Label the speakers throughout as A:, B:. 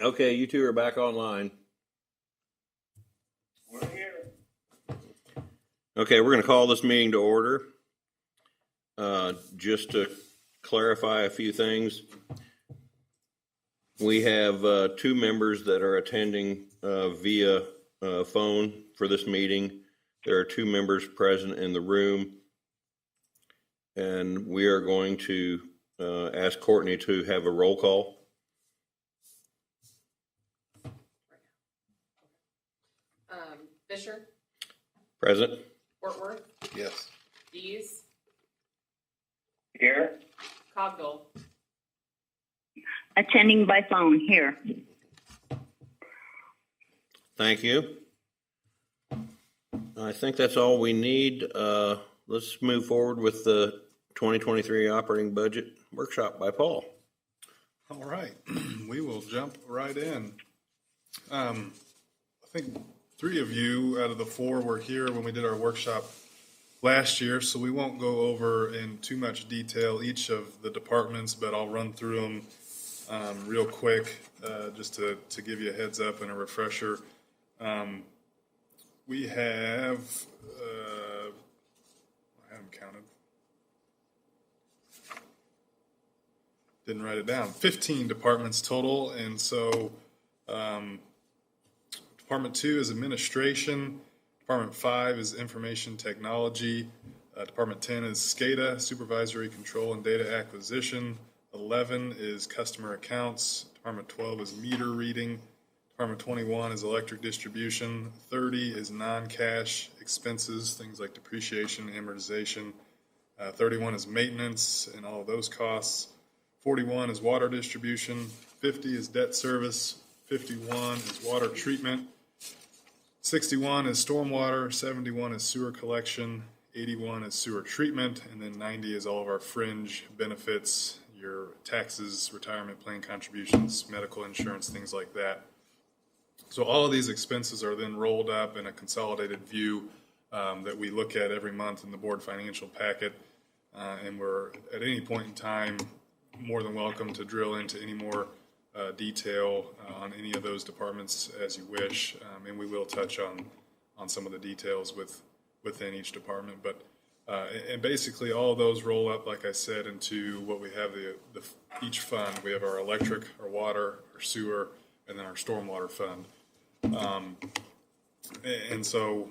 A: Okay, you two are back online.
B: We're here.
A: Okay, we're going to call this meeting to order. Just to clarify a few things, we have two members that are attending via phone for this meeting. There are two members present in the room, and we are going to ask Courtney to have a roll call.
C: Fisher,
A: Present.
C: Portworth,
D: Yes.
C: Dees,
B: Here.
C: Cogdill,
E: Attending by phone here.
A: Thank you. I think that's all we need. Let's move forward with the 2023 operating budget workshop by Paul.
D: All right. We will jump right in. I think 3 of you out of the 4 were here when we did our workshop last year, so we won't go over in too much detail each of the departments, but I'll run through them real quick just to give you a heads up and a refresher. We have, I haven't counted, didn't write it down, 15 departments total, and so Department 2 is administration, Department 5 is information technology, Department 10 is SCADA, supervisory control and data acquisition, 11 is customer accounts, Department 12 is meter reading, Department 21 is electric distribution, 30 is non-cash expenses, things like depreciation, amortization, 31 is maintenance and all of those costs, 41 is water distribution, 50 is debt service, 51 is water treatment, 61 is stormwater, 71 is sewer collection, 81 is sewer treatment, and then 90 is all of our fringe benefits, your taxes, retirement plan contributions, medical insurance, things like that. So all of these expenses are then rolled up in a consolidated view that we look at every month in the board financial packet, and we're at any point in time more than welcome to drill into any more detail on any of those departments as you wish, and we will touch on some of the details within each department. But and basically all of those roll up, like I said, into what we have each fund. We have our electric, our water, our sewer, and then our stormwater fund. And so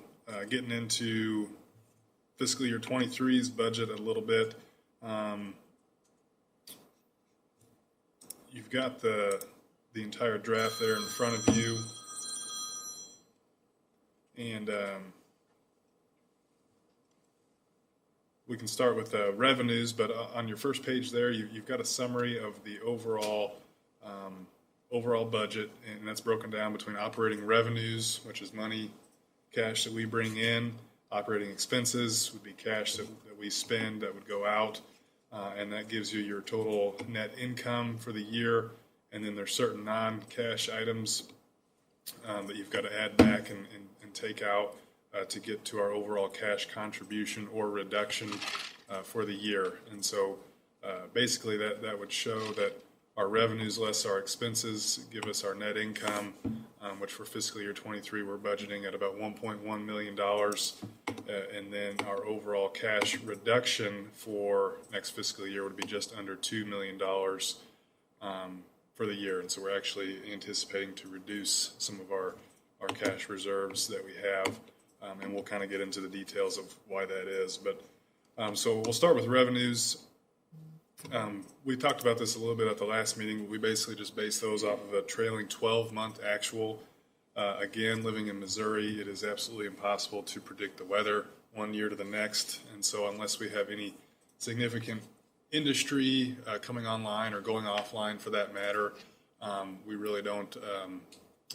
D: getting into fiscal year 23's budget a little bit. You've got the entire draft there in front of you, and we can start with revenues. But on your first page there, you've got a summary of the overall budget, and that's broken down between operating revenues, which is money, cash that we bring in. Operating expenses would be cash that we spend that would go out. And that gives you your total net income for the year. And then there's certain non-cash items that you've got to add back and take out to get to our overall cash contribution or reduction for the year. And so basically that would show that our revenues less our expenses give us our net income, which for fiscal year 23 we're budgeting at about $1.1 million. And then our overall cash reduction for next fiscal year would be just under $2 million for the year. And so we're actually anticipating to reduce some of our cash reserves that we have. And we'll kind of get into the details of why that is. But so we'll start with revenues. We talked about this a little bit at the last meeting. We basically just base those off of a trailing 12-month actual. Again, living in Missouri, it is absolutely impossible to predict the weather one year to the next. And so unless we have any significant industry coming online or going offline for that matter, we really don't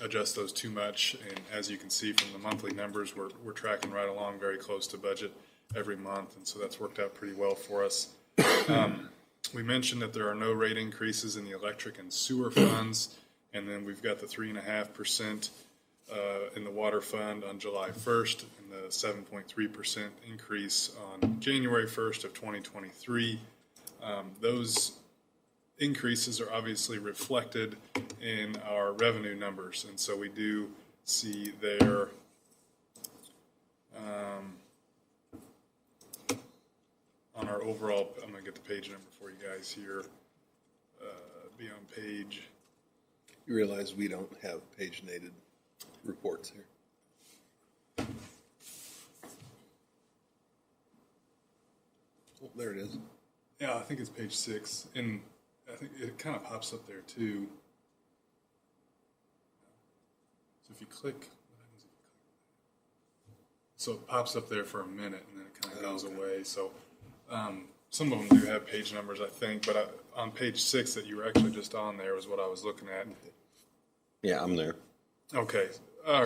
D: adjust those too much. And as you can see from the monthly numbers, we're tracking right along very close to budget every month. And so that's worked out pretty well for us. We mentioned that there are no rate increases in the electric and sewer funds. And then we've got the 3.5% in the water fund on July 1st and the 7.3% increase on January 1st of 2023. Those increases are obviously reflected in our revenue numbers. And so we do see there on our overall, I'm going to get the page number for you guys here, be on page.
B: You realize we don't have paginated reports here. Oh, there it is.
D: Yeah, I think it's page 6, and I think it kind of pops up there too. So if you click, what happens if you click? So it pops up there for a minute, and then it kind of goes away. So some of them do have page numbers, I think, but on page 6 that you were actually just on there was what I was looking at.
A: Yeah, I'm there.
D: Okay,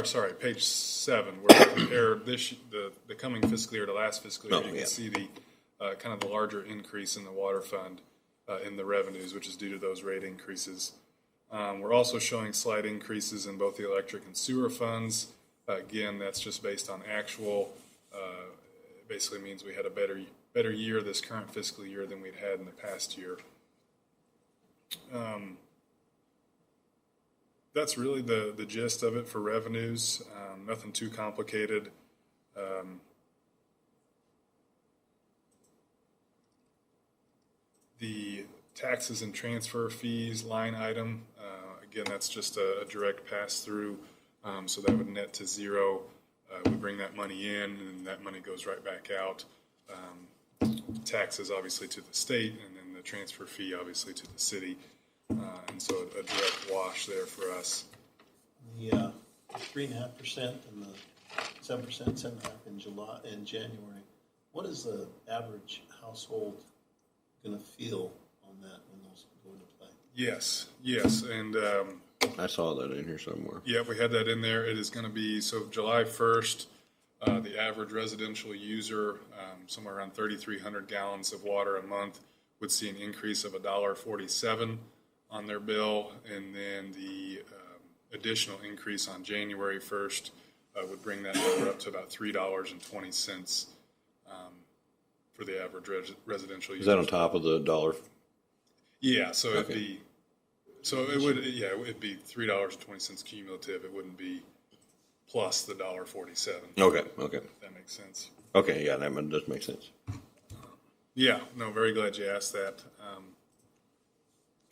D: sorry, page 7, where we compare the coming fiscal year to last fiscal year. You can see the kind of the larger increase in the water fund in the revenues, which is due to those rate increases. We're also showing slight increases in both the electric and sewer funds. Again, that's just based on actual. It basically means we had a better year this current fiscal year than we'd had in the past year. That's really the gist of it for revenues. Nothing too complicated. The taxes and transfer fees line item, again, that's just a direct pass-through, so that would net to zero. We bring that money in, and that money goes right back out. Taxes, obviously, to the state, and then the transfer fee, obviously, to the city. And so a direct wash there for us.
E: The 3.5% and the 7%, 7.5% in January. What is the average household going to feel on that when those go into play?
D: Yes, and
A: I saw that in here somewhere.
D: yeah, we had that in there. It is going to be so July 1st. The average residential user, somewhere around 3,300 gallons of water a month, would see an increase of $1.47 on their bill, and then the additional increase on January 1st would bring that number up to about $3.20 for the average residential user.
A: Is that on top of the dollar?
D: Yeah, so
A: Okay.
D: it'd be $3.20 cumulative. It wouldn't be plus the $1.47.
A: Okay.
D: If that makes sense.
A: Okay, yeah, that does make sense.
D: Yeah, no, very glad you asked that.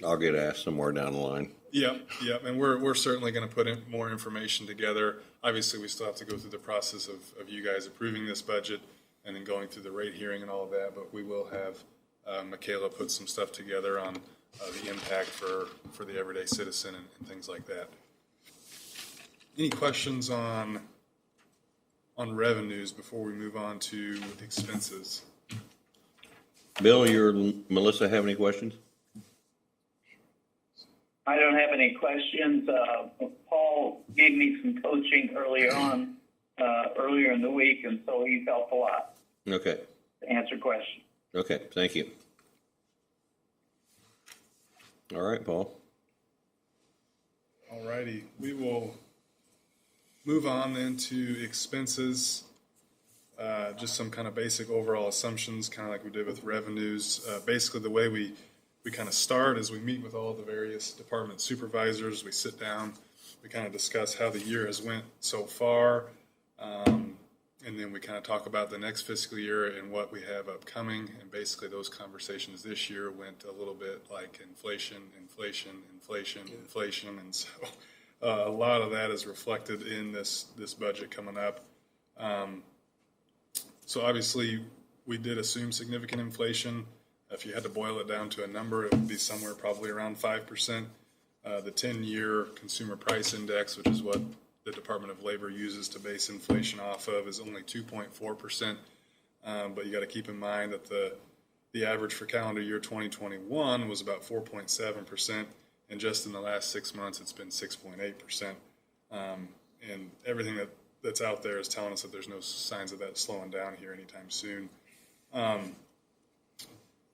A: I'll get asked somewhere down the line.
D: Yeah, and we're certainly going to put in more information together. Obviously, we still have to go through the process of you guys approving this budget and then going through the rate hearing and all of that, but we will have Michaela put some stuff together on the impact for the everyday citizen and things like that. Any questions on revenues before we move on to expenses?
A: Bill, you or Melissa have any questions?
F: I don't have any questions. Paul gave me some coaching earlier in the week, and so he's helped a lot
A: Okay.
F: to answer questions.
A: Okay, thank you. All right, Paul.
D: All righty, we will move on then to expenses. Just some kind of basic overall assumptions, kind of like we did with revenues. Basically, the way we kind of start is we meet with all the various department supervisors. We sit down, we kind of discuss how the year has went so far, and then we kind of talk about the next fiscal year and what we have upcoming. And basically, those conversations this year went a little bit like inflation, and so a lot of that is reflected in this budget coming up. So obviously, we did assume significant inflation. If you had to boil it down to a number, it would be somewhere probably around 5%. The 10-year consumer price index, which is what the Department of Labor uses to base inflation off of, is only 2.4%. But you got to keep in mind that the average for calendar year 2021 was about 4.7%, and just in the last 6 months, it's been 6.8%. And everything that's out there is telling us that there's no signs of that slowing down here anytime soon.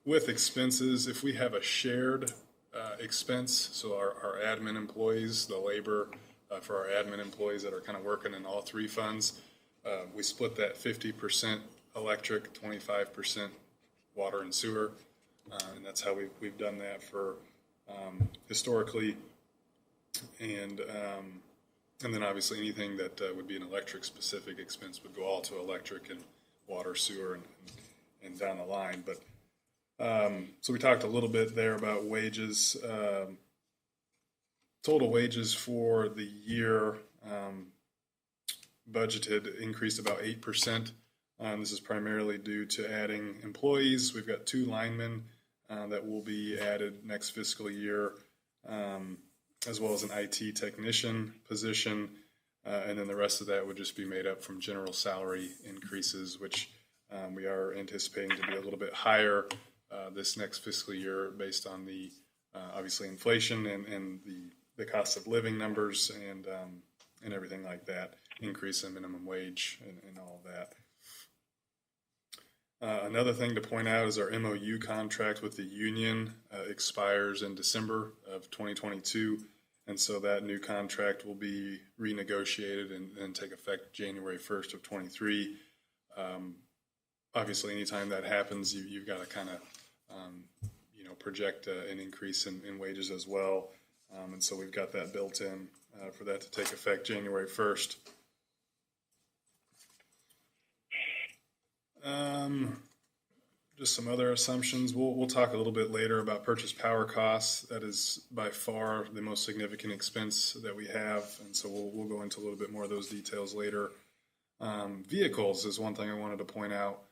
D: With expenses, if we have a shared expense, so our admin employees, the labor for our admin employees that are kind of working in all three funds, we split that 50% electric, 25% water and sewer, and that's how we've done that for historically, and then obviously anything that would be an electric specific expense would go all to electric and water, sewer, and down the line. But so we talked a little bit there about wages. Total wages for the year budgeted increased about 8%. This is primarily due to adding employees. We've got 2 linemen that will be added next fiscal year, as well as an IT technician position. And then the rest of that would just be made up from general salary increases, which we are anticipating to be a little bit higher this next fiscal year based on the obviously inflation and the cost of living numbers and everything like that, increase in minimum wage and all of that. Another thing to point out is our MOU contract with the union expires in December of 2022, and so that new contract will be renegotiated and take effect January 1st of 23. Obviously, anytime that happens, you've got to kind of project an increase in wages as well, and so we've got that built in for that to take effect January 1st. Just some other assumptions. We'll talk a little bit later about purchase power costs. That is by far the most significant expense that we have, and so we'll go into a little bit more of those details later. Vehicles is one thing I wanted to point out.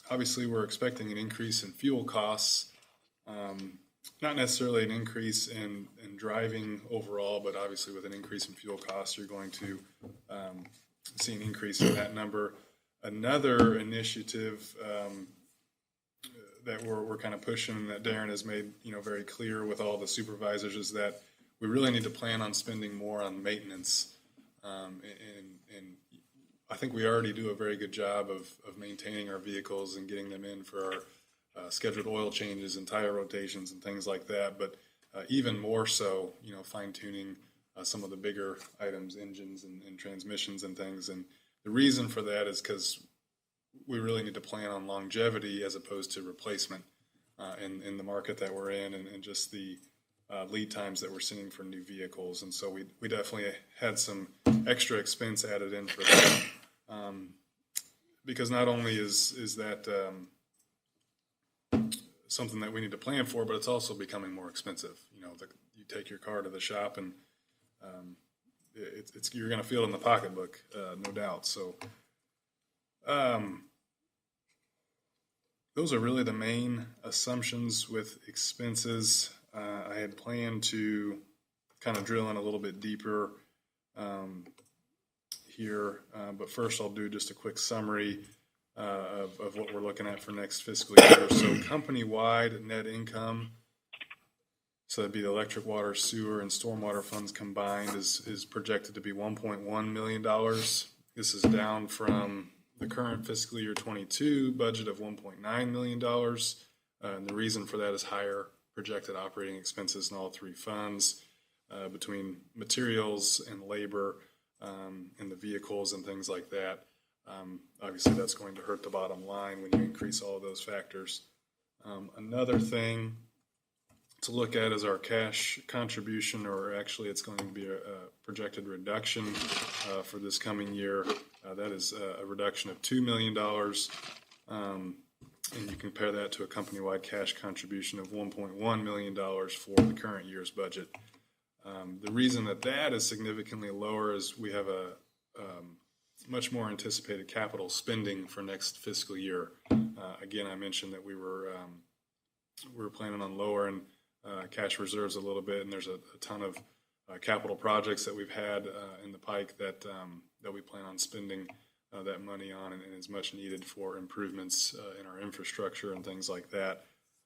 D: Obviously, we're expecting an increase in fuel costs. Not necessarily an increase in driving overall, but obviously with an increase in fuel costs, you're going to see an increase in that number. Another initiative that we're kind of pushing, that Darren has made very clear with all the supervisors, is that we really need to plan on spending more on maintenance. And I think we already do a very good job of maintaining our vehicles and getting them in for our scheduled oil changes and tire rotations and things like that. But even more so, fine tuning some of the bigger items, engines and transmissions and things. And the reason for that is because we really need to plan on longevity as opposed to replacement in the market that we're in and just the lead times that we're seeing for new vehicles. And so we definitely had some extra expense added in for that, because not only is that something that we need to plan for, but it's also becoming more expensive. You take your car to the shop and you're going to feel it in the pocketbook, no doubt. So those are really the main assumptions with expenses. I had planned to kind of drill in a little bit deeper here, but first I'll do just a quick summary of what we're looking at for next fiscal year. So company-wide net income, so that'd be the electric, water, sewer, and stormwater funds combined, is projected to be $1.1 million. This is down from the current fiscal year 22 budget of $1.9 million. And the reason for that is higher projected operating expenses in all 3 funds, between materials and labor and the vehicles and things like that. Obviously, that's going to hurt the bottom line when you increase all of those factors. Another thing to look at is our cash contribution, or actually it's going to be a projected reduction for this coming year. That is a reduction of $2 million, and you compare that to a company-wide cash contribution of $1.1 million for the current year's budget. The reason that is significantly lower is we have a much more anticipated capital spending for next fiscal year. Again, I mentioned that we were planning on lowering cash reserves a little bit, and there's a ton of capital projects that we've had in the pike that we plan on spending that money on, and is much needed for improvements in our infrastructure and things like that.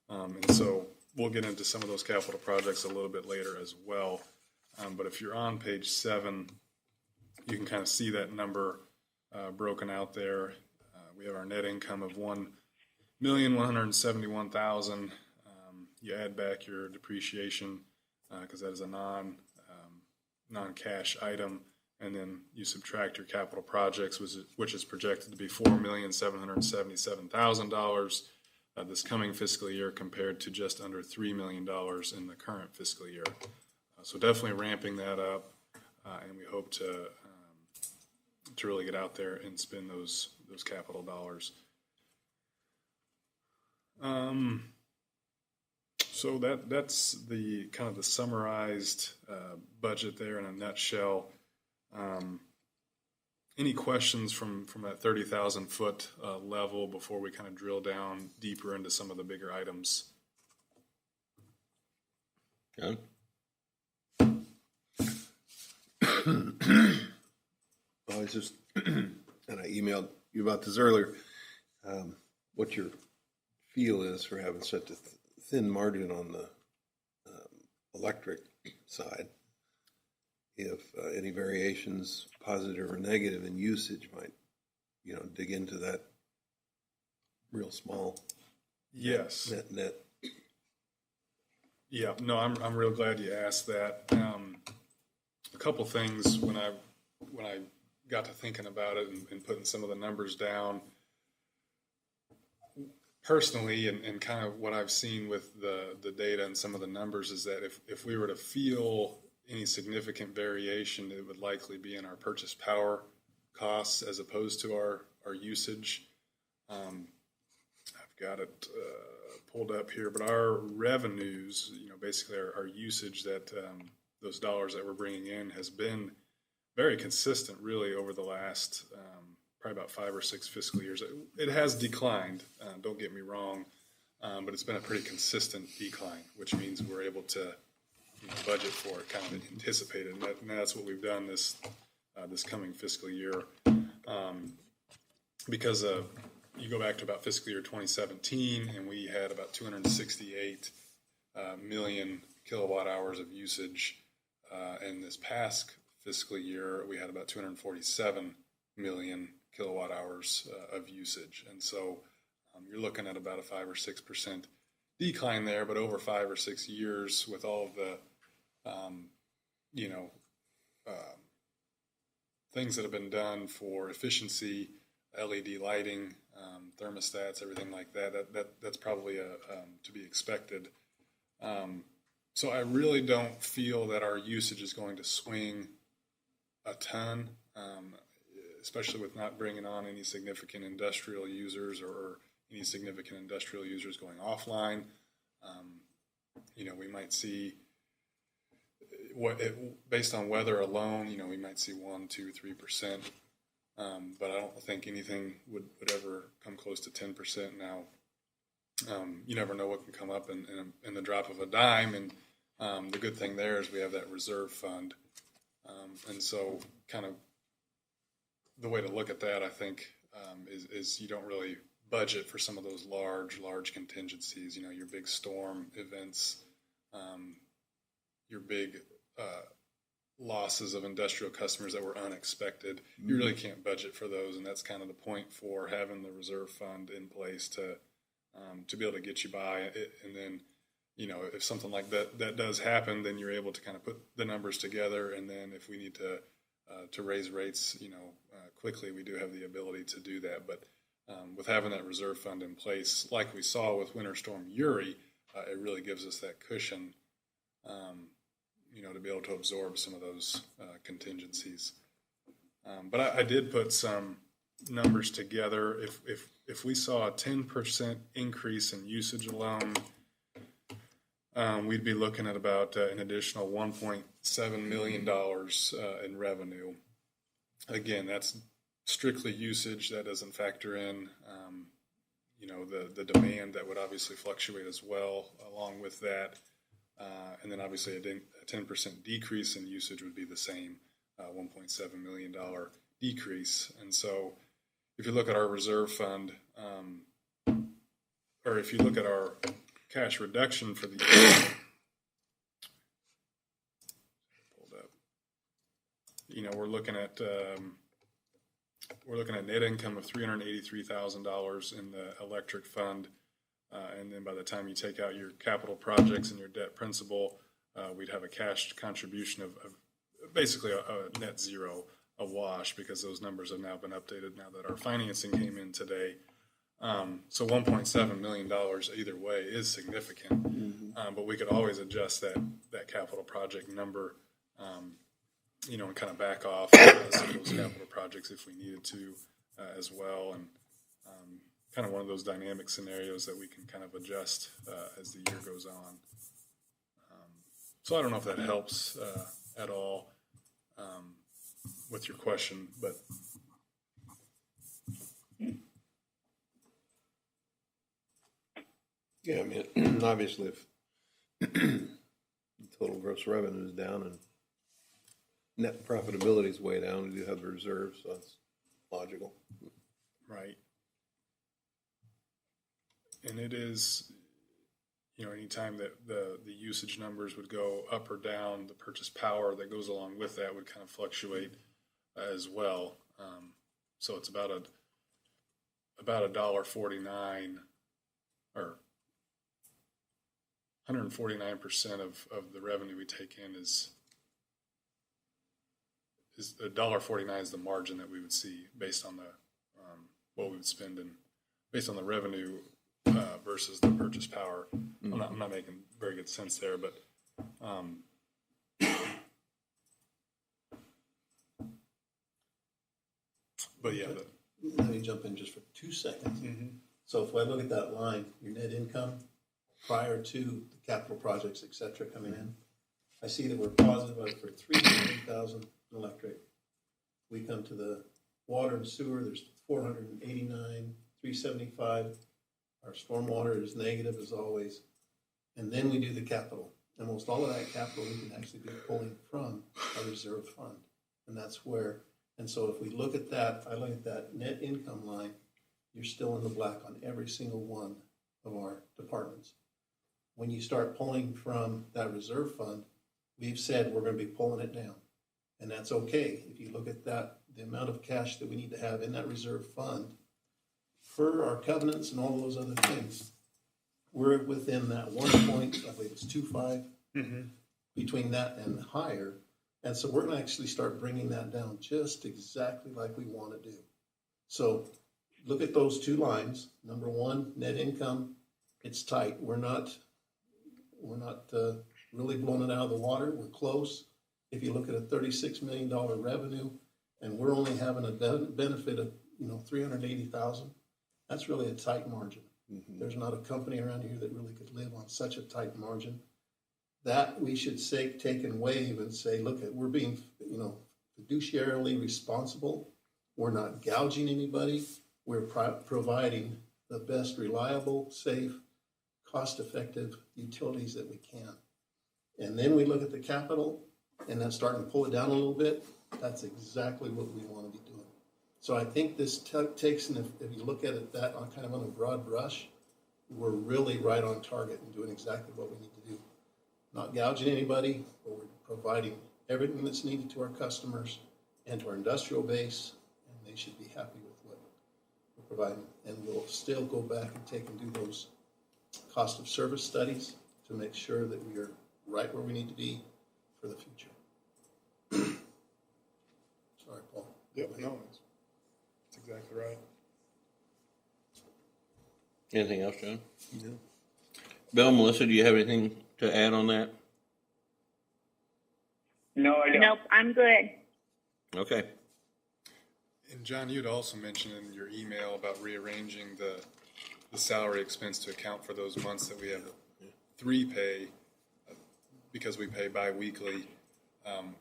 D: And so we'll get into some of those capital projects a little bit later as well. But if you're on page 7, you can kind of see that number broken out there. We have our net income of $1,171,000. You add back your depreciation because that is a non-cash item, and then you subtract your capital projects, which is projected to be $4,777,000. this coming fiscal year compared to just under $3 million in the current fiscal year. So definitely ramping that up, and we hope to really get out there and spend those capital dollars. So that's the kind of the summarized budget there in a nutshell. Any questions from that 30,000 foot level before we kind of drill down deeper into some of the bigger items?
A: John?
B: I was just, and I emailed you about this earlier, what your feel is for having such a thin margin on the electric side. If any variations, positive or negative in usage, might, dig into that real small.
D: Yes.
B: Net.
D: Yeah. No, I'm real glad you asked that. A couple things when I got to thinking about it and putting some of the numbers down. Personally, and kind of what I've seen with the data and some of the numbers is that if we were to feel any significant variation, it would likely be in our purchase power costs as opposed to our usage. I've got it pulled up here, but our revenues, basically our usage that those dollars that we're bringing in has been very consistent really over the last probably about 5 or 6 fiscal years. It has declined, don't get me wrong, but it's been a pretty consistent decline, which means we're able to budget for it, kind of anticipated, and that's what we've done this coming fiscal year. Because you go back to about fiscal year 2017, and we had about 268 million kilowatt hours of usage. And this past fiscal year, we had about 247 million kilowatt hours of usage. And so you're looking at about a 5 or 6% decline there, but over 5 or 6 years with all of the, things that have been done for efficiency, LED lighting, thermostats, everything like that's probably to be expected. So I really don't feel that our usage is going to swing a ton, especially with not bringing on any significant industrial users or any significant industrial users going offline. We might see based on weather alone, we might see 1%, 2%, 3%. But I don't think anything would ever come close to 10% now. You never know what can come up in the drop of a dime. And the good thing there is we have that reserve fund. And so kind of the way to look at that, I think, is you don't really budget for some of those large contingencies, your big storm events, your big losses of industrial customers that were unexpected. You really can't budget for those, and that's kind of the point for having the reserve fund in place to be able to get you by it. And then, if something like that does happen, then you're able to kind of put the numbers together. And then if we need to raise rates, quickly, we do have the ability to do that. But with having that reserve fund in place, like we saw with Winter Storm Uri, it really gives us that cushion, to be able to absorb some of those contingencies. But I did put some numbers together. If we saw a 10% increase in usage alone, we'd be looking at about an additional $1.7 million in revenue. Again, that's strictly usage. That doesn't factor in, the demand that would obviously fluctuate as well along with that. And then obviously a 10% decrease in usage would be the same $1.7 million decrease. And so if you look at our reserve fund, or if you look at our cash reduction for the year, we're looking at net income of $383,000 in the electric fund. And then by the time you take out your capital projects and your debt principal, we'd have a cash contribution of basically a net zero, a wash, because those numbers have now been updated now that our financing came in today. So $1.7 million either way is significant, but we could always adjust that capital project number, and kind of back off some of those capital projects if we needed to as well, and kind of one of those dynamic scenarios that we can kind of adjust as the year goes on. So I don't know if that helps at all with your question, but
B: Yeah, I mean, obviously, if the total gross revenue is down and net profitability is way down, we do have the reserves, so that's logical.
D: right. And it is, anytime that the usage numbers would go up or down, the purchase power that goes along with that would kind of fluctuate as well. So it's about $1.49 or 149% of the revenue we take in is $1.49 is the margin that we would see based on the what we would spend and based on the revenue versus the purchase power. I'm not making very good sense there, but yeah.
E: Let me jump in just for 2 seconds. So if I look at that line, your net income prior to the capital projects, et cetera, coming in, I see that we're positive for $380,000 in electric. We come to the water and sewer, there's $489,000, $375,000. Our stormwater is negative as always. And then we do the capital. And most all of that capital we can actually be pulling from a reserve fund. And that's where, and so if we look at that, I look at that net income line, you're still in the black on every single one of our departments. When you start pulling from that reserve fund, we've said we're going to be pulling it down. And that's okay. If you look at that, the amount of cash that we need to have in that reserve fund for our covenants and all those other things, we're within that 1 point, I believe it's 2.5, between that and higher. And so we're going to actually start bringing that down just exactly like we want to do. So look at those 2 lines. Number 1, net income, it's tight. We're not really blowing it out of the water. We're close. If you look at a $36 million revenue and we're only having a benefit of $380,000, that's really a tight margin. There's not a company around here that really could live on such a tight margin. That we should take and wave and say, look, we're being fiduciarily responsible. We're not gouging anybody. We're providing the best reliable, safe, cost-effective utilities that we can. And then we look at the capital and then starting to pull it down a little bit. That's exactly what we want to be doing. So I think this takes, and if you look at it that on kind of on a broad brush, we're really right on target and doing exactly what we need to do. Not gouging anybody, but we're providing everything that's needed to our customers and to our industrial base, and they should be happy with what we're providing. And we'll still go back and take and do those cost of service studies to make sure that we are right where we need to be for the future. Sorry, Paul.
D: Yep, no, that's exactly right.
A: Anything else, John?
B: No.
A: Bill, Melissa, do you have anything to add on that?
F: No, I don't.
G: Nope, I'm good.
A: Okay.
D: And John, you'd also mentioned in your email about rearranging the salary expense to account for those months that we have 3 pay because we pay bi-weekly.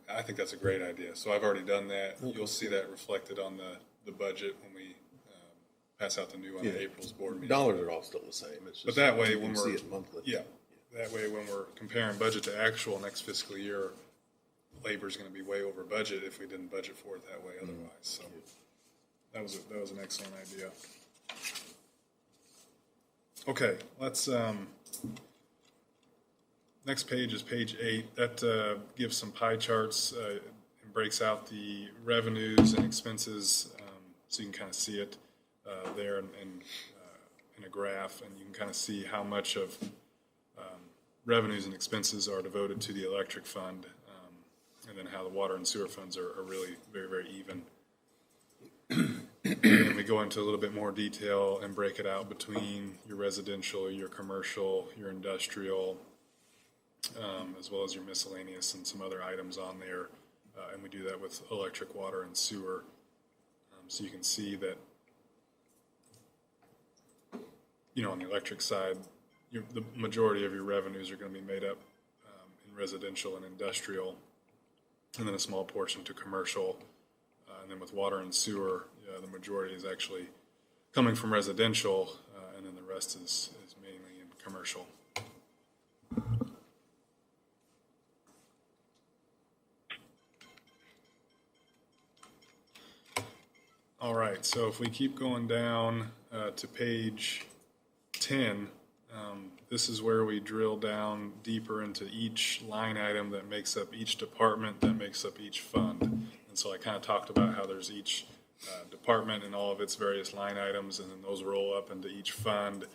D: I think that's a great idea. So I've already done that. You'll see that reflected on the budget when we pass out the new on the April's board meeting.
B: Dollars are all still the same. It's just
D: But that way,
B: you
D: when
B: can
D: we're
B: see it monthly.
D: that way when we're comparing budget to actual next fiscal year, labor is going to be way over budget if we didn't budget for it that way otherwise. So that was an excellent idea. Okay, let's. Next page is page 8. That gives some pie charts and breaks out the revenues and expenses, so you can kind of see it there in a graph, and you can kind of see how much of revenues and expenses are devoted to the electric fund, and then how the water and sewer funds are really very, very even. And we go into a little bit more detail and break it out between your residential, your commercial, your industrial, as well as your miscellaneous and some other items on there. And we do that with electric, water, and sewer. So you can see that, on the electric side, the majority of your revenues are going to be made up in residential and industrial, and then a small portion to commercial. And then with water and sewer, the majority is actually coming from residential, and then the rest is mainly in commercial. All right, so if we keep going down to page 10, this is where we drill down deeper into each line item that makes up each department, that makes up each fund. And so I kind of talked about how there's each department and all of its various line items, and then those roll up into each fund,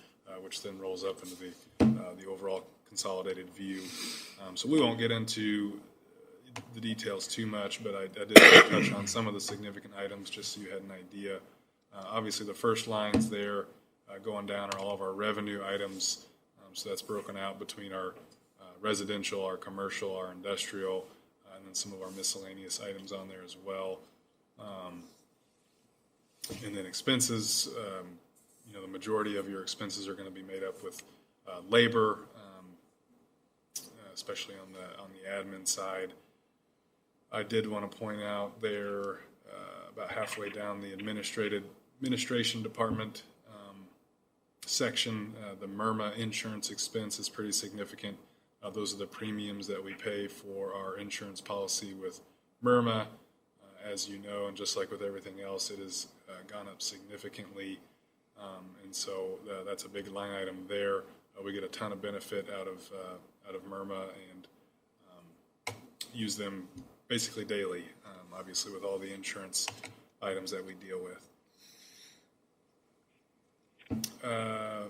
D: which then rolls up into the overall consolidated view. So we won't get into the details too much, but I did touch on some of the significant items just so you had an idea. Obviously, the first lines there going down are all of our revenue items. So that's broken out between our residential, our commercial, our industrial, and then some of our miscellaneous items on there as well. And then expenses, the majority of your expenses are going to be made up with labor, especially on the admin side. I did want to point out there, about halfway down the administration department section, the MIRMA insurance expense is pretty significant. Those are the premiums that we pay for our insurance policy with MIRMA. As you know, and just like with everything else, it has gone up significantly. And so that's a big line item there. We get a ton of benefit out of MIRMA and use them basically daily, obviously with all the insurance items that we deal with.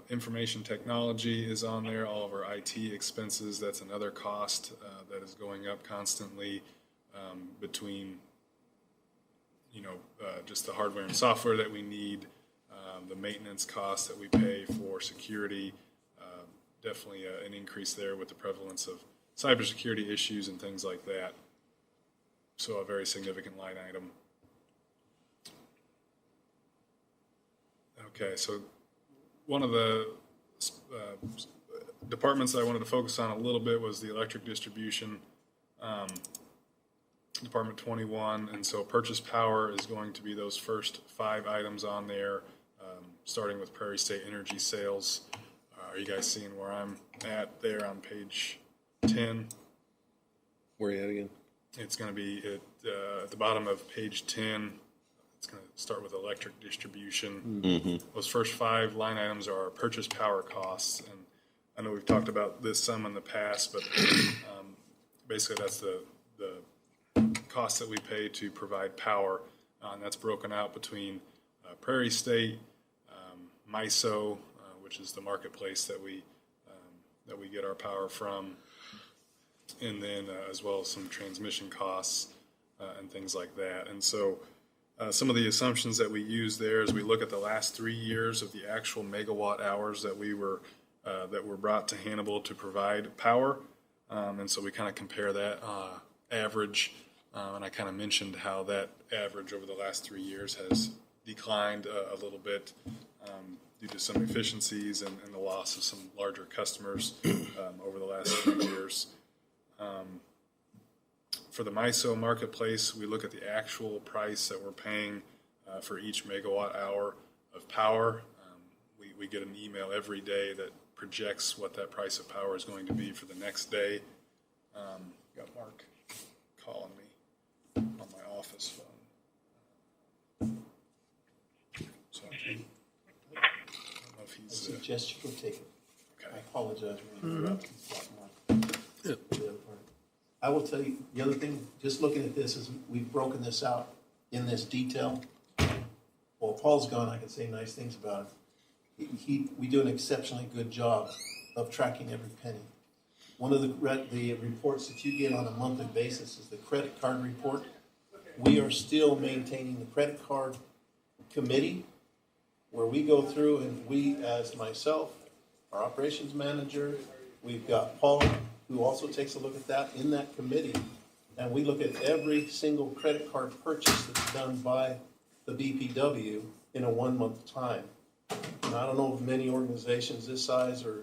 D: Information technology is on there, all of our IT expenses. That's another cost that is going up constantly between, just the hardware and software that we need, the maintenance costs that we pay for security, definitely an increase there with the prevalence of cybersecurity issues and things like that. So a very significant line item. Okay, so one of the departments that I wanted to focus on a little bit was the electric distribution, Department 21, and so purchase power is going to be those first 5 items on there, starting with Prairie State Energy Sales. Are you guys seeing where I'm at there on page 10?
B: Where are you at again?
D: It's going to be at the bottom of page 10. It's going to start with electric distribution. Mm-hmm. Those first 5 line items are our purchase power costs. And I know we've talked about this some in the past, but basically that's the cost that we pay to provide power. And that's broken out between Prairie State, MISO, which is the marketplace that we get our power from, and then as well as some transmission costs and things like that. And so some of the assumptions that we use there is we look at the last 3 years of the actual megawatt hours that were brought to Hannibal to provide power. And so we kind of compare that average. And I kind of mentioned how that average over the last 3 years has declined a little bit due to some efficiencies and the loss of some larger customers over the last few years. For the MISO marketplace, we look at the actual price that we're paying for each megawatt hour of power. We get an email every day that projects what that price of power is going to be for the next day. Got Mark calling me on my office phone. So I don't know if he's...
E: I suggest you go take it.
D: Okay.
E: I apologize for interrupting. The other part. I will tell you, the other thing, just looking at this, is we've broken this out in this detail. While Paul's gone, I can say nice things about it. We do an exceptionally good job of tracking every penny. One of the reports that you get on a monthly basis is the credit card report. We are still maintaining the credit card committee where we go through and we, as myself, our operations manager, we've got Paul, who also takes a look at that in that committee. And we look at every single credit card purchase that's done by the BPW in a 1 month time. And I don't know of many organizations this size or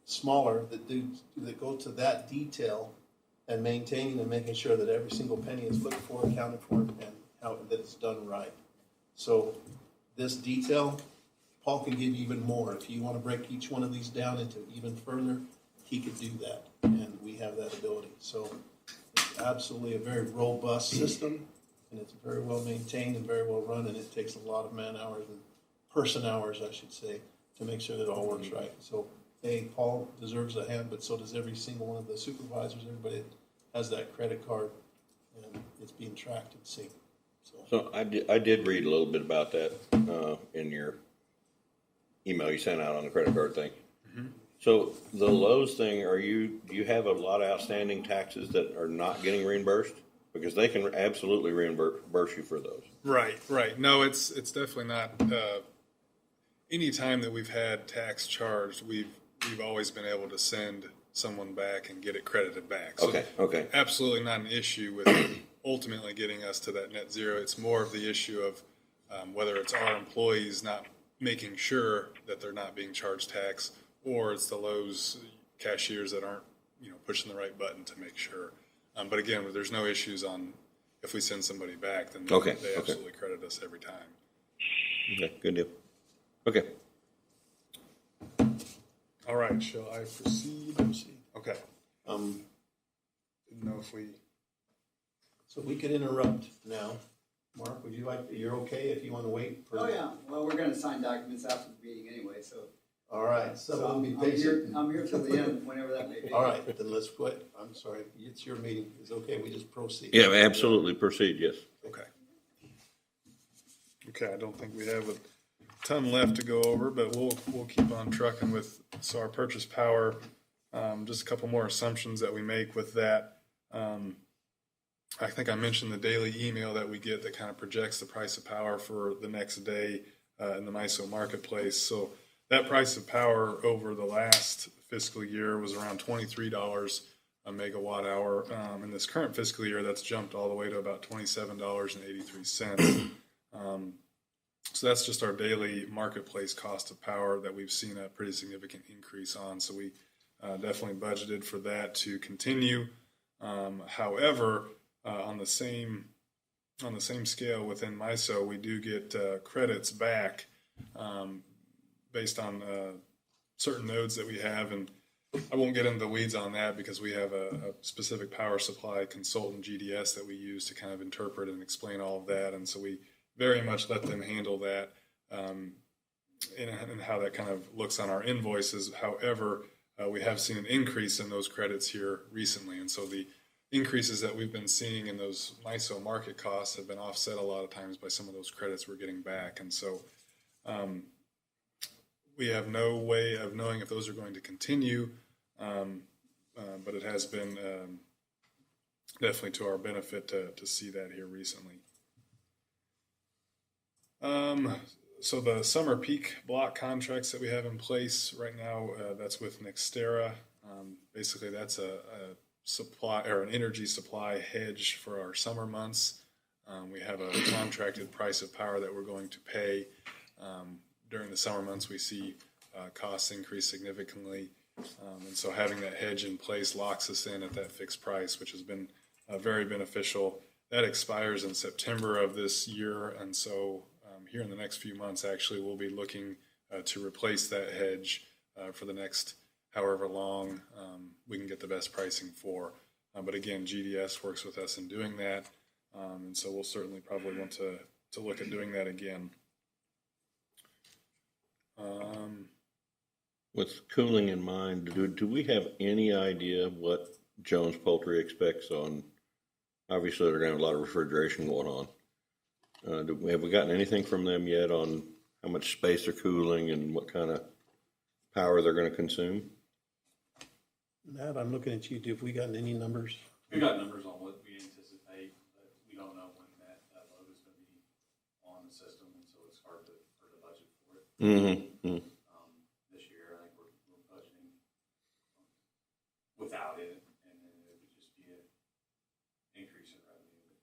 E: smaller that go to that detail and maintaining and making sure that every single penny is looked for, accounted for, and how that it's done right. So this detail, Paul can give you even more. If you want to break each one of these down into even further, he could do that, and we have that ability. So it's absolutely a very robust system, and it's very well maintained and very well run, and it takes a lot of man hours and person hours, I should say, to make sure that it all works right. So, hey, Paul deserves a hand, but so does every single one of the supervisors. Everybody has that credit card, and it's being tracked and seen.
A: So I did read a little bit about that in your email you sent out on the credit card thing. Mm-hmm. So the Lowe's thing, do you have a lot of outstanding taxes that are not getting reimbursed? Because they can absolutely reimburse you for those.
D: Right. No, it's definitely not. Any time that we've had tax charged, we've always been able to send someone back and get it credited back. So
A: Okay.
D: Absolutely not an issue with ultimately getting us to that net zero. It's more of the issue of whether it's our employees not making sure that they're not being charged tax, or it's the Lowe's cashiers that aren't, pushing the right button to make sure. But again, there's no issues on if we send somebody back, then they absolutely credit us every time.
A: Okay, good deal. Okay.
D: All right, shall I proceed? Okay. Didn't know if we...
E: So we could interrupt now. Mark, would you you're okay if you want to wait?
G: Oh, yeah. Well, we're going to sign documents after the meeting anyway, so.
E: All right, so we'll be patient.
G: I'm here till the end, whenever that may be.
E: All right, then let's quit. I'm sorry. It's your meeting. It's okay. We just proceed.
A: Yeah, absolutely. Proceed, yes.
D: Okay, I don't think we have a ton left to go over, but we'll keep on trucking with our purchase power. Just a couple more assumptions that we make with that. I think I mentioned the daily email that we get that kind of projects the price of power for the next day in the MISO marketplace. So that price of power over the last fiscal year was around $23 a megawatt hour. In this current fiscal year, that's jumped all the way to about $27.83. So that's just our daily marketplace cost of power that we've seen a pretty significant increase on. So we definitely budgeted for that to continue. However, on the same scale within MISO, we do get credits back based on certain nodes that we have, and I won't get into the weeds on that because we have a specific power supply consultant, GDS, that we use to kind of interpret and explain all of that, and so we very much let them handle that and how that kind of looks on our invoices. However, we have seen an increase in those credits here recently, and so the increases that we've been seeing in those MISO market costs have been offset a lot of times by some of those credits we're getting back. And so we have no way of knowing if those are going to continue, but it has been definitely to our benefit to see that here recently. So the summer peak block contracts that we have in place right now, that's with Nextera. Basically, that's a supply or an energy supply hedge for our summer months. We have a contracted price of power that we're going to pay. During the summer months, we see costs increase significantly. And so having that hedge in place locks us in at that fixed price, which has been very beneficial. That expires in September of this year. And so here in the next few months, actually, we'll be looking to replace that hedge for the next however long we can get the best pricing for. But again, GDS works with us in doing that. And so we'll certainly probably want to look at doing that again.
A: With cooling in mind, do we have any idea what Jones Poultry expects on? Obviously, they're going to have a lot of refrigeration going on. Have we gotten anything from them yet on how much space they're cooling and what kind of power they're going to consume?
E: Matt, I'm looking at you. Have we gotten any numbers?
H: We got numbers on what we anticipate, but we don't know when that load is going to be on the system, and so it's hard to budget for it.
A: Mm-hmm.
H: This year, I think we're budgeting without it, and then it would just be an increase in revenue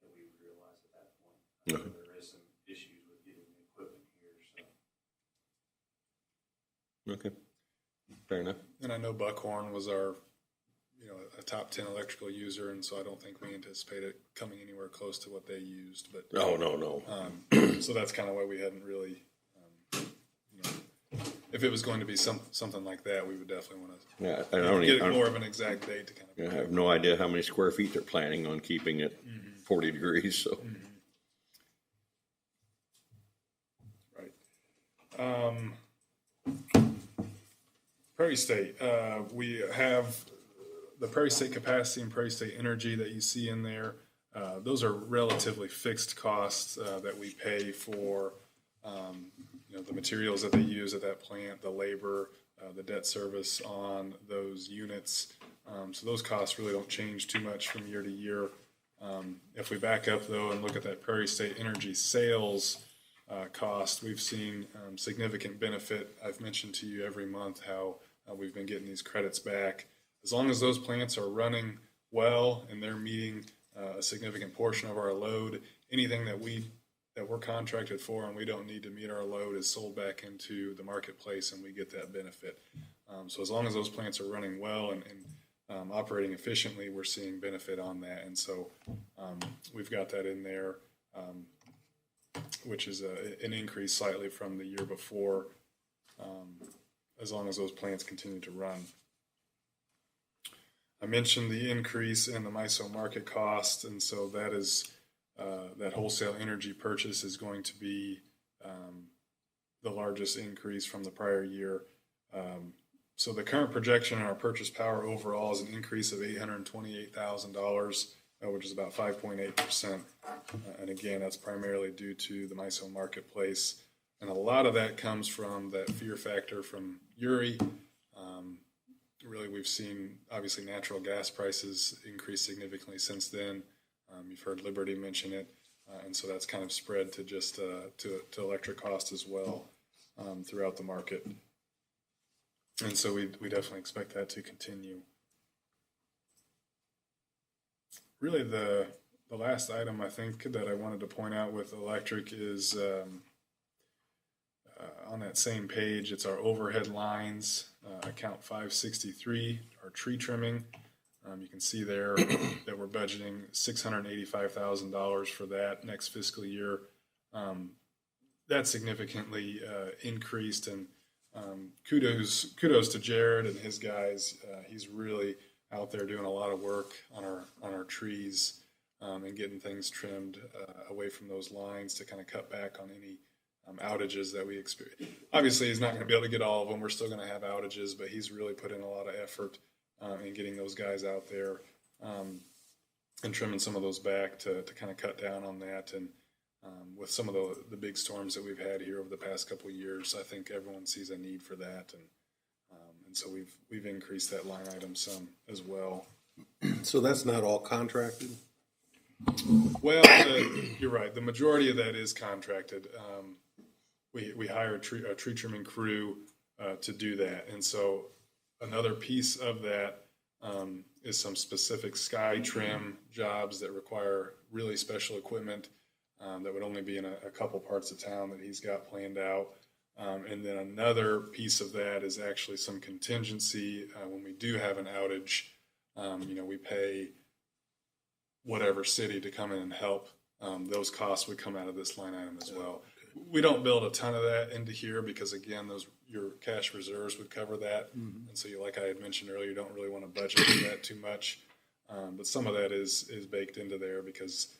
H: that we would realize at that point.
A: Okay.
H: There is some issues with getting the equipment here, so.
A: Okay. Fair enough.
D: And I know Buckhorn was our, a top 10 electrical user, and so I don't think we anticipate it coming anywhere close to what they used. But
A: No.
D: so that's kind of why we hadn't really, if it was going to be something like that, we would definitely want to
A: Yeah, I don't
D: get
A: even,
D: more of an exact date to kind of.
A: I have no idea how many square feet they're planning on keeping it 40 degrees. So.
D: Right. Prairie State, we have the Prairie State Capacity and Prairie State Energy that you see in there. Those are relatively fixed costs that we pay for, the materials that they use at that plant, the labor, the debt service on those units. So those costs really don't change too much from year to year. If we back up, though, and look at that Prairie State Energy sales cost, we've seen significant benefit. I've mentioned to you every month how we've been getting these credits back. As long as those plants are running well and they're meeting a significant portion of our load, anything that we're contracted for and we don't need to meet our load is sold back into the marketplace, and we get that benefit. So as long as those plants are running well and operating efficiently, we're seeing benefit on that. And so we've got that in there, which is an increase slightly from the year before, as long as those plants continue to run. I mentioned the increase in the MISO market cost, and so that is that wholesale energy purchase is going to be the largest increase from the prior year. So the current projection in our purchase power overall is an increase of $828,000, which is about 5.8%. And again, that's primarily due to the MISO marketplace. And a lot of that comes from that fear factor from Uri. Really, we've seen, obviously, natural gas prices increase significantly since then. You've heard Liberty mention it. And so that's kind of spread to just to electric cost as well throughout the market. And so we definitely expect that to continue. Really, the last item I think that I wanted to point out with electric is on that same page. It's our overhead lines, account 563, our tree trimming. You can see there that we're budgeting $685,000 for that next fiscal year. That significantly increased, and kudos to Jared and his guys. He's really out there doing a lot of work on our trees and getting things trimmed away from those lines to kind of cut back on any outages that we experience. Obviously, he's not going to be able to get all of them. We're still going to have outages, but he's really put in a lot of effort in getting those guys out there and trimming some of those back to kind of cut down on that. And with some of the big storms that we've had here over the past couple of years, I think everyone sees a need for that. And so we've increased that line item some as well.
B: So that's not all contracted?
D: Well, you're right. The majority of that is contracted. We hire a tree trimming crew to do that. And so another piece of that is some specific sky trim jobs that require really special equipment that would only be in a couple parts of town that he's got planned out. And then another piece of that is actually some contingency. When we do have an outage, we pay whatever city to come in and help. Those costs would come out of this line item as well. We don't build a ton of that into here because, again, your cash reserves would cover that. Mm-hmm. And so, like I had mentioned earlier, you don't really want to budget for that too much. But some of that is baked into there because,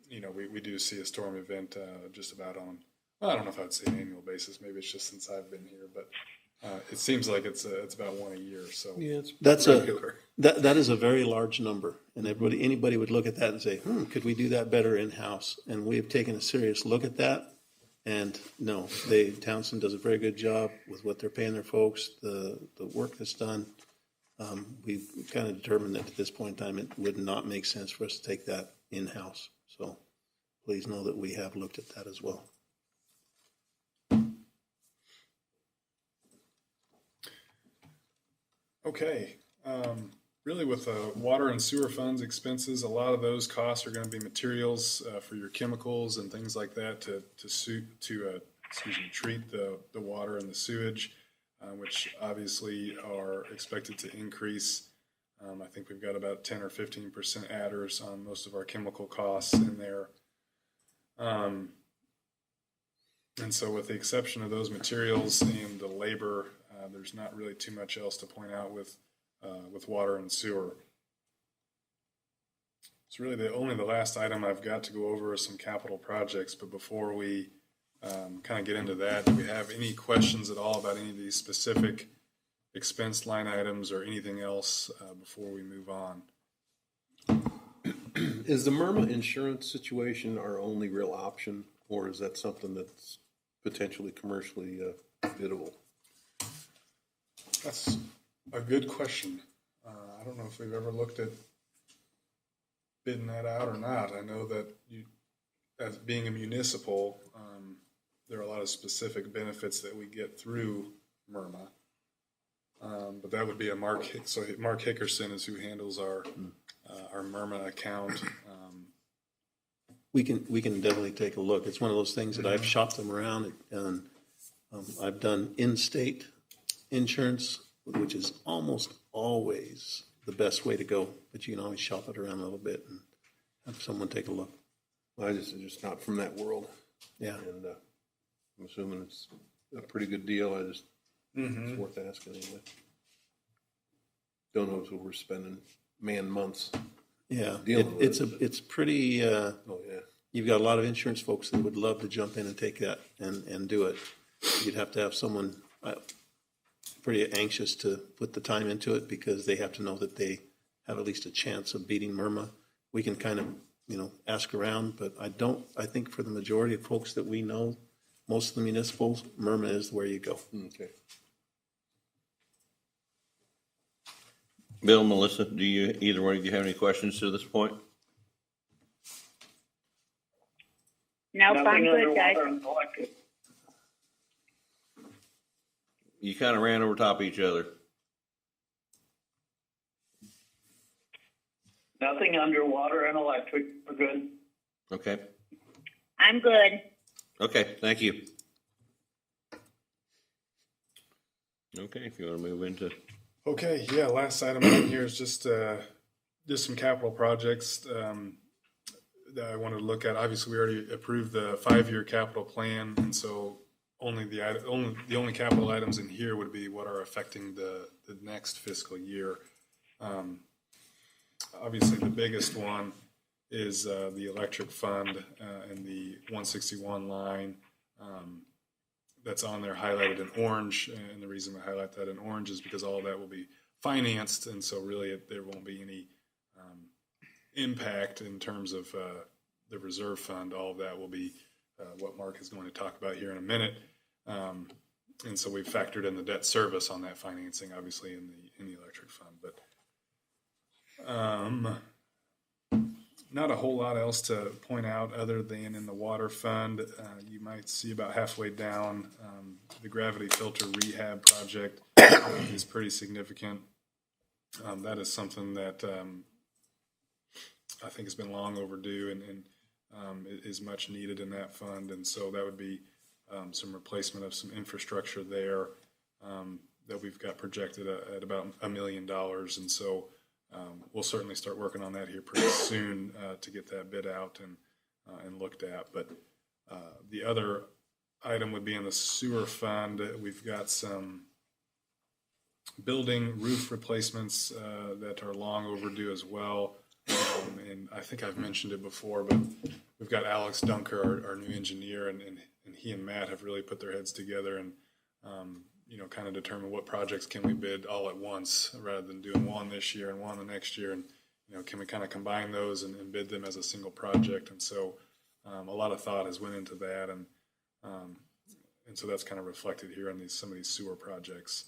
D: we do see a storm event just about on, I don't know if I'd say an annual basis. Maybe it's just since I've been here, but it seems like it's about one a year. So
B: Yeah, it's
E: That's
B: regular.
E: That is a very large number, and anybody would look at that and say, could we do that better in-house? And we have taken a serious look at that, and no, Townsend does a very good job with what they're paying their folks, the work that's done. We've kind of determined that at this point in time, it would not make sense for us to take that in-house. So please know that we have looked at that as well.
D: Okay. Really with the water and sewer funds expenses, a lot of those costs are going to be materials for your chemicals and things like that to treat the water and the sewage, which obviously are expected to increase. I think we've got about 10 or 15% adders on most of our chemical costs in there. And so with the exception of those materials and the labor, there's not really too much else to point out with water and sewer. It's really the last item I've got to go over is some capital projects, but before we kind of get into that, do we have any questions at all about any of these specific expense line items or anything else before we move on?
B: Is the Myrma insurance situation our only real option, or is that something that's potentially commercially biddable?
D: That's a good question. I don't know if we've ever looked at bidding that out or not. I know that as being a municipal, there are a lot of specific benefits that we get through Myrma. But that would be Mark Hickerson is who handles our Myrma account.
E: We can definitely take a look. It's one of those things that I've shopped them around, and I've done in-state insurance, which is almost always the best way to go. But you can always shop it around a little bit and have someone take a look.
B: I just not from that world.
E: Yeah.
B: And I'm assuming it's a pretty good deal. It's worth asking anyway. Don't know if we're spending months.
E: Yeah,
B: dealing with
E: it's pretty.
B: Oh yeah.
E: You've got a lot of insurance folks that would love to jump in and take that and do it. You'd have to have someone pretty anxious to put the time into it because they have to know that they have at least a chance of beating Myrma. We can kind of, ask around, but I think for the majority of folks that we know, most of the municipals, Myrma is where you go.
B: Okay.
A: Bill, Melissa, do either one of you have any questions to this point?
I: Nope, I'm
F: Nothing
I: good,
F: underwater
I: guys.
F: and electric.
A: You kind of ran over top of each other.
F: Nothing underwater and electric. We're good.
A: Okay.
I: I'm good.
A: Okay, thank you. Okay, if you want to move into.
D: Okay, yeah, last item on here is just some capital projects that I wanted to look at. Obviously, we already approved the 5-year capital plan, and so the only capital items in here would be what are affecting the next fiscal year. Obviously, the biggest one is the electric fund and the 161 line that's on there highlighted in orange. And the reason I highlight that in orange is because all of that will be financed, and so really there won't be any impact in terms of the reserve fund. All of that will be what Mark is going to talk about here in a minute. And so we've factored in the debt service on that financing, obviously in the electric fund, but not a whole lot else to point out other than in the water fund. You might see about halfway down the gravity filter rehab project is pretty significant. That is something that I think has been long overdue and is much needed in that fund. And so that would be some replacement of some infrastructure there that we've got projected at about $1 million. And so we'll certainly start working on that here pretty soon to get that bid out and looked at. But the other item would be in the sewer fund. We've got some building roof replacements that are long overdue as well. And I think I've mentioned it before, but we've got Alex Dunker, our new engineer, and he and Matt have really put their heads together and kind of determine what projects can we bid all at once rather than doing one this year and one the next year. And, can we kind of combine those and bid them as a single project? And so a lot of thought has went into that. And so that's kind of reflected here on some of these sewer projects.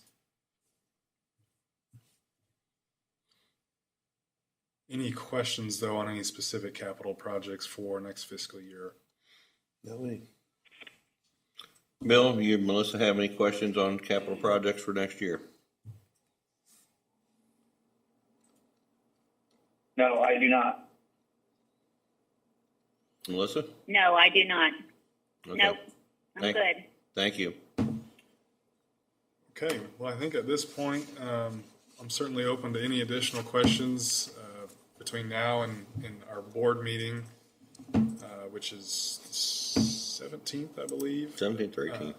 D: Any questions, though, on any specific capital projects for next fiscal year?
B: Melanie?
A: Bill, you, Melissa, have any questions on capital projects for next year?
F: No, I do not.
A: Melissa?
I: No, I do not.
A: Okay.
I: Nope. I'm
A: Thank-
I: good.
A: Thank you.
D: Okay, well, I think at this point, I'm certainly open to any additional questions between now and our board meeting, which is the 17th, I believe.
A: 17th or 18th?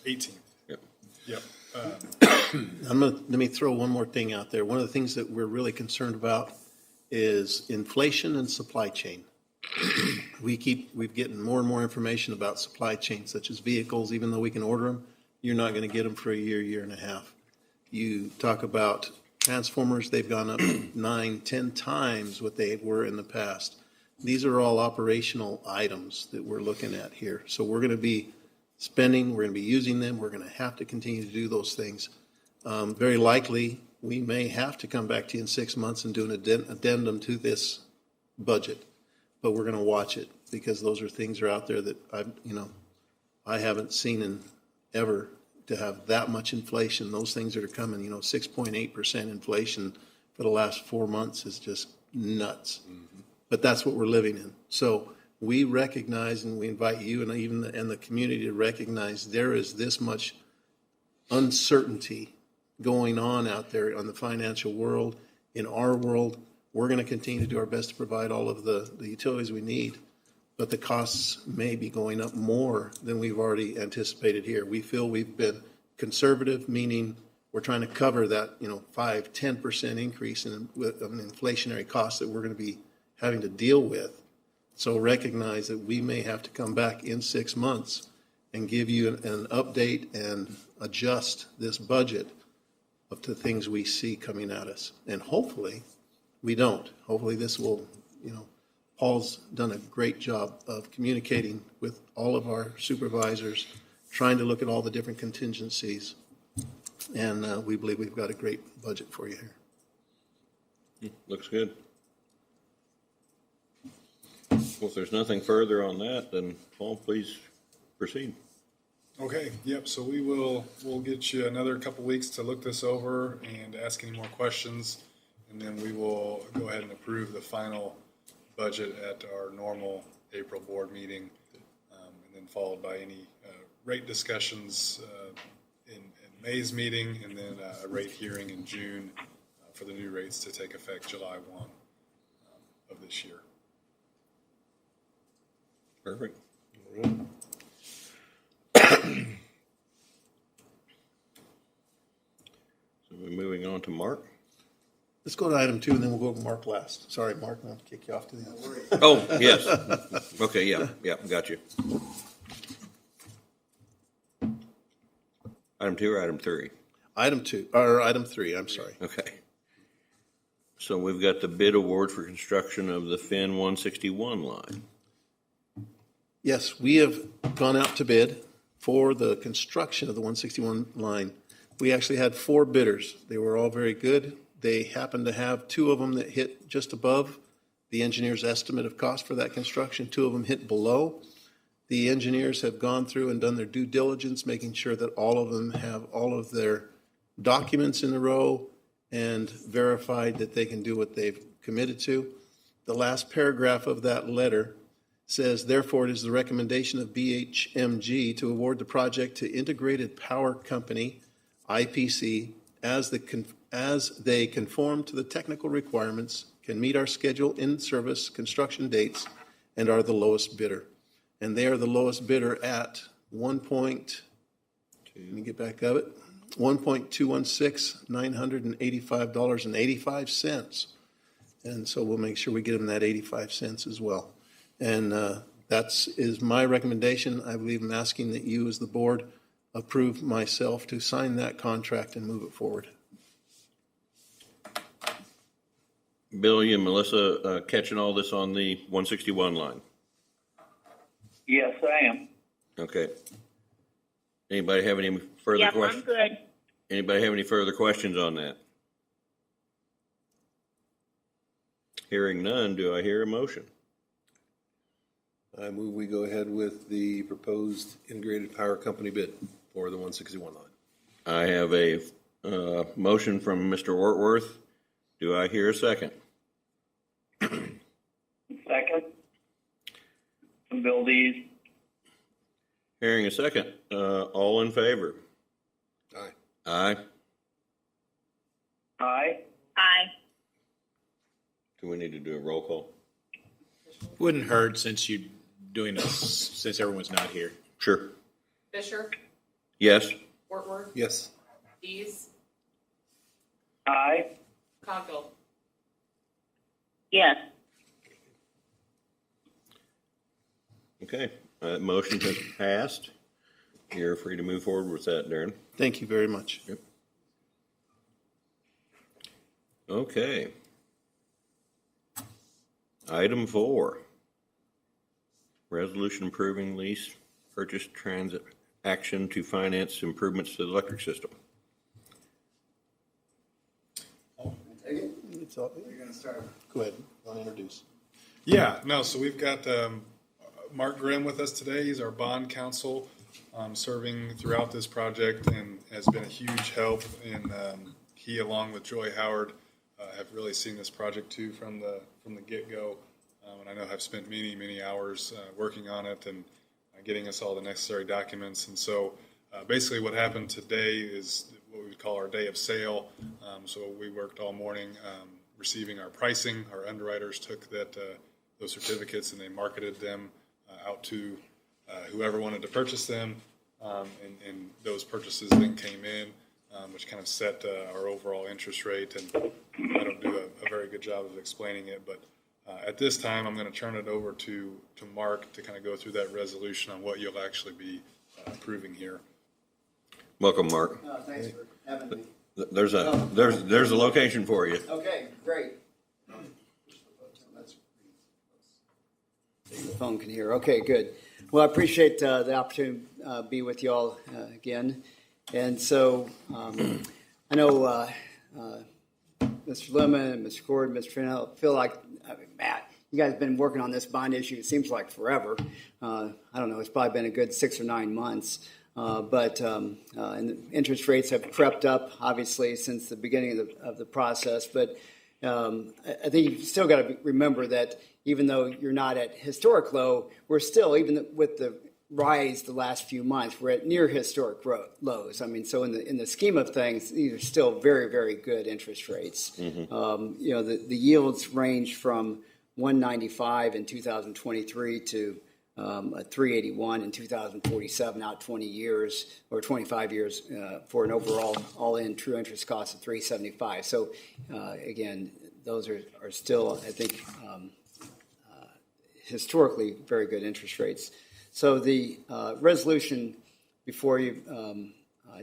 D: 18th.
A: Yep.
D: Yep.
E: Let me throw one more thing out there. One of the things that we're really concerned about is inflation and supply chain. We've getting more and more information about supply chain, such as vehicles. Even though we can order them, you're not going to get them for a year and a half. You talk about transformers, they've gone up 9, 10 times what they were in the past. These are all operational items that we're looking at here. So we're going to be spending, we're going to be using them, we're going to have to continue to do those things. Very likely, we may have to come back to you in 6 months and do an addendum to this budget. But we're going to watch it because those are things that are out there that I haven't seen in ever to have that much inflation. Those things that are coming, 6.8% inflation for the last 4 months is just nuts. Mm-hmm. But that's what we're living in. So we recognize, and we invite you and even the community to recognize there is this much uncertainty going on out there on the financial world, in our world. We're going to continue to do our best to provide all of the utilities we need, but the costs may be going up more than we've already anticipated here. We feel we've been conservative, meaning we're trying to cover that 5-10% increase in an inflationary cost that we're going to be having to deal with. So recognize that we may have to come back in 6 months and give you an update and adjust this budget up to things we see coming at us. And hopefully we don't. Hopefully this will, Paul's done a great job of communicating with all of our supervisors, trying to look at all the different contingencies. And we believe we've got a great budget for you here.
A: Looks good. Well, if there's nothing further on that, then Paul, please proceed.
D: Okay, yep, so we'll get you another couple weeks to look this over and ask any more questions, and then we will go ahead and approve the final budget at our normal April board meeting, and then followed by any rate discussions in May's meeting, and then a rate hearing in June for the new rates to take effect July 1 of this year.
A: Perfect.
B: All right.
A: So we're moving on to Mark.
E: Let's go to item 2, and then we'll go to Mark last. Sorry, Mark, I'll kick you off to the end.
A: Oh, yes. Okay, yeah, got you. Item 2 or item 3?
E: Item 3, I'm sorry.
A: Okay. So we've got the bid award for construction of the Fin 161 line.
E: Yes, we have gone out to bid for the construction of the 161 line. We actually had 4 bidders. They were all very good. They happened to have 2 of them that hit just above the engineer's estimate of cost for that construction. 2 of them hit below. The engineers have gone through and done their due diligence, making sure that all of them have all of their documents in a row and verified that they can do what they've committed to. The last paragraph of that letter says, therefore, it is the recommendation of BHMG to award the project to Integrated Power Company, IPC, as they conform to the technical requirements, can meet our schedule in service construction dates, and are the lowest bidder. And they are the lowest bidder at $1.216,985.85. And so we'll make sure we get them that 85 cents as well. And that is my recommendation. I believe I'm asking that you as the board approve myself to sign that contract and move it forward.
A: Bill, you and Melissa catching all this on the 161 line?
F: Yes, I am.
A: Okay. Anybody have any further
I: Yep,
A: questions?
I: I'm good.
A: Anybody have any further questions on that? Hearing none, do I hear a motion?
B: I move we go ahead with the proposed integrated power company bid for the 161 line.
A: I have a motion from Mr. Ortworth. Do I hear a second?
F: Second. From Bill Dees.
A: Hearing a second. All in favor?
B: Aye.
A: Aye.
F: Aye.
I: Aye.
A: Do we need to do a roll call?
J: Wouldn't hurt since you're doing this, since everyone's not here.
A: Sure.
C: Fisher,
A: Yes.
C: Wortworth,
B: Yes.
C: Dees,
F: Aye.
C: Cogdill.
I: Yes.
A: Okay. Motion has passed. You're free to move forward with that, Darren.
B: Thank you very much.
A: Yep. Okay. Item 4. Resolution approving lease purchase transaction to finance improvements to the electric system.
G: Take it?
E: It's all,
G: You're gonna start.
E: go ahead, I'll introduce.
D: Yeah, no, so we've got Mark Grimm with us today. He's our bond counsel, serving throughout this project and has been a huge help. And he, along with Joy Howard, have really seen this project too from the get-go. And I know have spent many hours working on it and getting us all the necessary documents. And so basically what happened today is what we would call our day of sale. So we worked all morning receiving our pricing. Our underwriters took those certificates and they marketed them out to whoever wanted to purchase them. And those purchases then came in, which kind of set our overall interest rate. And I don't do a very good job of explaining it, but at this time, I'm going to turn it over to Mark to kind of go through that resolution on what you'll actually be approving here.
A: Welcome, Mark.
G: Thanks for having me.
A: There's a location for you.
G: Okay, great. The phone can hear. Okay, good. Well, I appreciate the opportunity to be with you all again. And so I know Mr. Lemon and Mr. Gordon, Mr. Fennell, feel like, Matt, you guys have been working on this bond issue, it seems like forever. I don't know, it's probably been a good 6 or 9 months. And the interest rates have crept up, obviously, since the beginning of the process. But I think you've still got to remember that even though you're not at historic low, we're still, even with the rise the last few months, we're at near historic lows. I mean, so in the scheme of things, these are still very, very good interest rates. Mm-hmm. The yields range from 195 in 2023 to a 381 in 2047, out 20 years or 25 years for an overall all-in true interest cost of 375. So again, those are still, I think, historically very good interest rates. So the resolution before you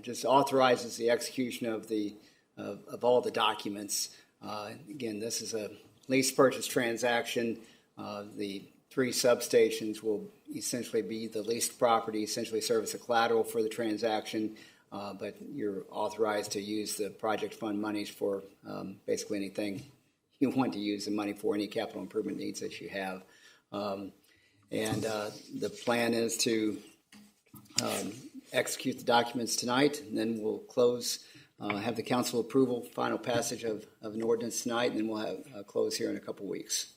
G: just authorizes the execution of all the documents. Again, this is a lease purchase transaction. The 3 substations will essentially be the leased property, essentially serve as a collateral for the transaction, but you're authorized to use the project fund monies for basically anything you want to use the money for, any capital improvement needs that you have. The plan is to execute the documents tonight, and then we'll close, have the council approval, final passage of an ordinance tonight, and then we'll have a close here in a couple weeks.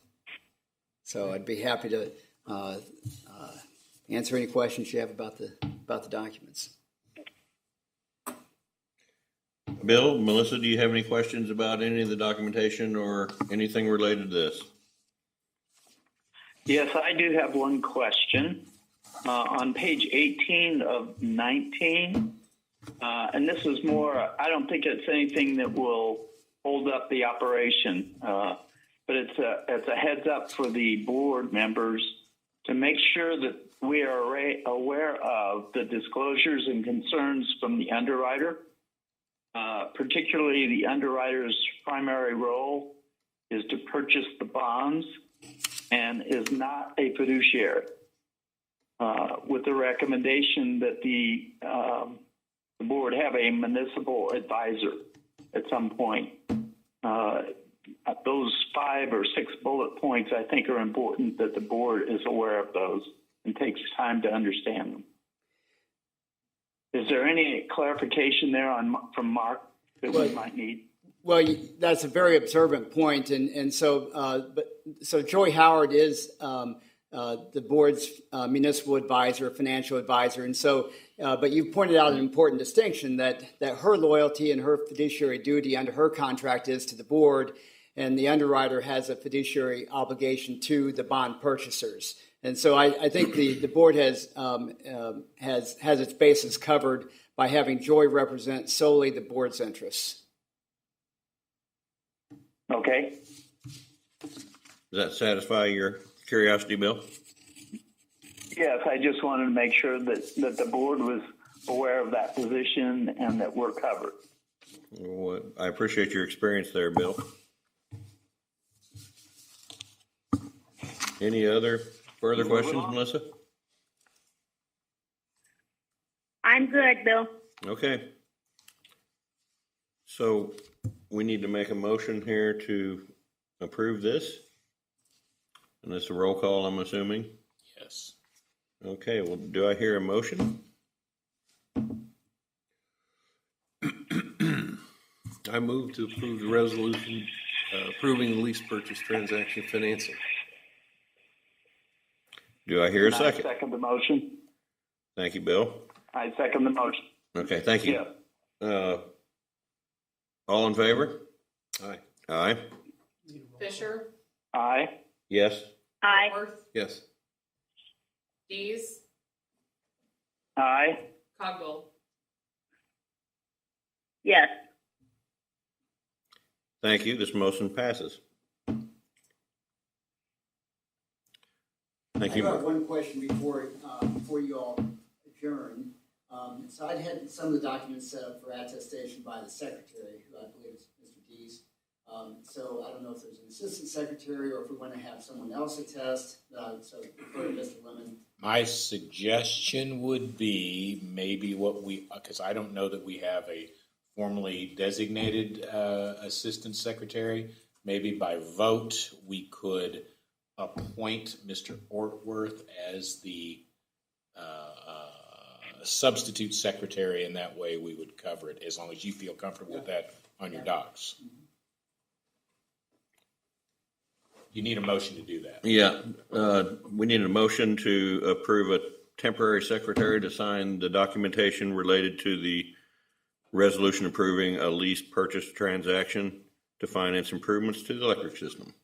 G: So I'd be happy to answer any questions you have about the documents.
A: Bill, Melissa, do you have any questions about any of the documentation or anything related to this?
F: Yes, I do have one question. On page 18 of 19, and this is more, I don't think it's anything that will hold up the operation, but it's a heads up for the board members to make sure that we are aware of the disclosures and concerns from the underwriter. Particularly the underwriter's primary role is to purchase the bonds and is not a fiduciary, with the recommendation that the board have a municipal advisor at some point. those 5 or 6 bullet points, I think, are important that the board is aware of those and takes time to understand them. Is there any clarification there from Mark that we might need?
G: Well, that's a very observant point, and so Joy Howard is the board's municipal advisor, financial advisor, and so. But you pointed out an important distinction that her loyalty and her fiduciary duty under her contract is to the board, and the underwriter has a fiduciary obligation to the bond purchasers. And so I think the board has its bases covered by having Joy represent solely the board's interests.
F: Okay.
A: Does that satisfy your curiosity, Bill?
F: Yes, I just wanted to make sure that the board was aware of that position and that we're covered.
A: Well, I appreciate your experience there, Bill. Any other further questions, Melissa?
I: I'm good, Bill.
A: Okay. So we need to make a motion here to approve this. And it's a roll call, I'm assuming.
J: Yes.
A: Okay, well, do I hear a motion?
B: I move to approve the resolution approving the lease purchase transaction financing.
A: Do I hear a
F: I
A: second?
F: second the motion.
A: Thank you, Bill.
F: I second the motion.
A: Okay, thank you.
F: Yeah.
A: All in favor?
B: Aye.
A: Aye.
C: Fisher,
F: Aye.
A: Yes.
I: Aye.
C: Worth,
B: Yes.
C: Dees,
F: Aye.
C: Cogdill.
I: Yes.
A: Thank you. This motion passes. Thank
G: I do have
A: you.
G: one question before you all adjourn. So I'd had some of the documents set up for attestation by the secretary, who I believe is Mr. Dees. So I don't know if there's an assistant secretary or if we want to have someone else attest. So refer to Mr. Lemon.
J: My suggestion would be maybe because I don't know that we have a formally designated assistant secretary. Maybe by vote we could appoint Mr. Ortworth as the substitute secretary, and that way we would cover it, as long as you feel comfortable with that on your docs. You need a motion to do that.
A: Yeah, we need a motion to approve a temporary secretary to sign the documentation related to the resolution approving a lease purchase transaction to finance improvements to the electric system.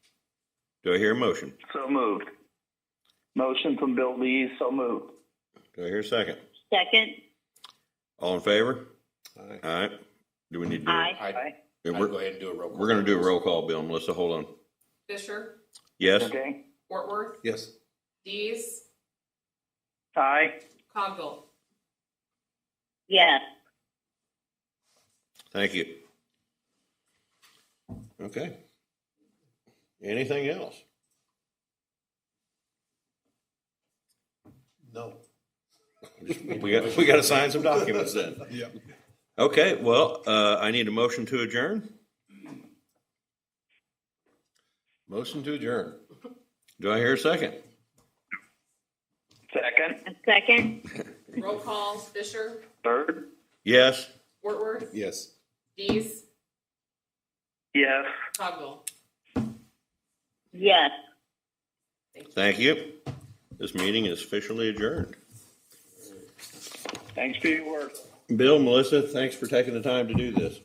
A: Do I hear a motion?
F: So moved. Motion from Bill Dees, so moved.
A: Do I hear a second?
I: Second.
A: All in favor?
B: Aye.
A: All right. Do we need to do
I: Aye.
F: Aye.
A: it?
J: I'd go ahead and do a roll call.
A: We're going to do a roll call, Bill. Melissa, hold on.
C: Fisher,
A: Yes?
F: Okay.
C: Ortworth,
B: Yes.
C: Dees,
F: Aye.
C: Cogdill.
I: Yes.
A: Thank you. Okay. Anything else?
E: No.
A: We got to sign some documents then.
D: Yeah.
A: Okay, well, I need a motion to adjourn.
B: Motion to adjourn.
A: Do I hear a second?
F: Second.
I: A second.
C: Roll call, Fisher,
F: Third.
A: Yes.
C: Ortworth,
B: Yes.
C: Dees,
F: Yes.
C: Cogdill.
I: Yes.
A: Thank you. This meeting is officially adjourned.
F: Thanks for your work.
A: Bill, Melissa, thanks for taking the time to do this.